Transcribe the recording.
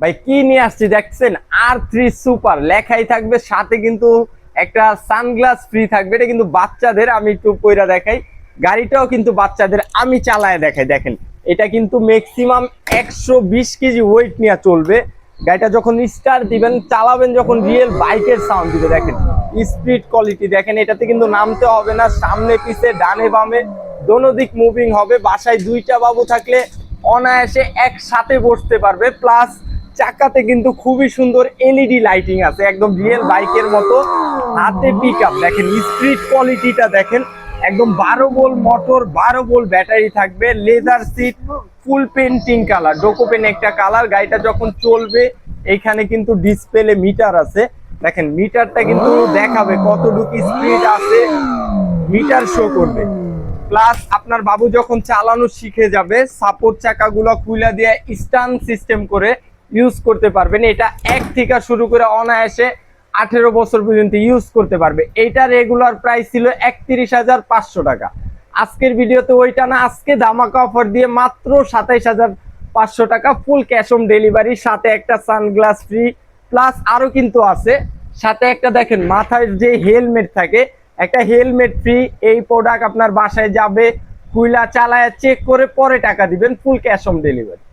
ভাই কি নিয়ে আসছি দেখছেন, R3 সুপার লেখাই থাকবে, সাথে কিন্তু একটা সানগ্লাস ফ্রি থাকবে। এটা কিন্তু বাচ্চাদের, আমি একটু পয়রা দেখাই। গাড়িটাও কিন্তু বাচ্চাদের, আমি চালায় দেখাই। দেখেন এটা কিন্তু ম্যাক্সিমাম 120 কেজি ওয়েট নিয়ে চলবে। গাড়িটা যখন স্টার্ট দিবেন, চালাবেন, যখন রিয়েল বাইকের সাউন্ড দিবে। দেখেন স্পিড কোয়ালিটি দেখেন, এটাতে কিন্তু নামতে হবে না, সামনে পিছে ডানে বামে দোনো দিক মুভিং হবে। বাসায় দুইটা বাবু থাকলে অনায়াসে একসাথে বসতে পারবে। প্লাস চাকাতে কিন্তু খুবই সুন্দর এলইডি লাইটিং আছে, একদম রিয়েল বাইকের মতো। হাতে পিক আপ দেখেন, স্পিড কোয়ালিটিটা দেখেন, একদম 12 ভোল্ট মোটর, 12 ভোল্ট ব্যাটারি থাকবে। লেদার সিট, ফুল পেন্টিং কালার, ডোকোপেন একটা কালার। গাড়িটা যখন চলবে এখানে কিন্তু ডিসপ্লে মিটার আছে, দেখেন মিটারটা কিন্তু দেখাবে কতটুকু স্পিড আছে, মিটার শো করবে। প্লাস আপনার বাবু যখন চালানো শিখে যাবে, সাপোর্ট চাকাগুলো খুলে দিয়ে স্টান সিস্টেম করে ইউজ করতে পারবেন। এটা 1 থেকে শুরু করে অনায়াসে 18 বছর পর্যন্ত ইউজ করতে পারবে। এইটা রেগুলার প্রাইস ছিল 31,500 টাকা। আজকের ভিডিওতে ওইটা না, আজকে ধামাকা অফার দিয়ে মাত্র 27,500 টাকা, ফুল ক্যাশ অন ডেলিভারি, সাথে একটা সানগ্লাস ফ্রি। প্লাস আরো কিন্তু আছে, সাথে একটা দেখেন মাথায় যে হেলমেট থাকে, একটা হেলমেট ফ্রি। এই প্রোডাক্ট আপনার বাসায় যাবে, খুইলা চালায় চেক করে পরে টাকা দিবেন, ফুল ক্যাশ অন ডেলিভারি।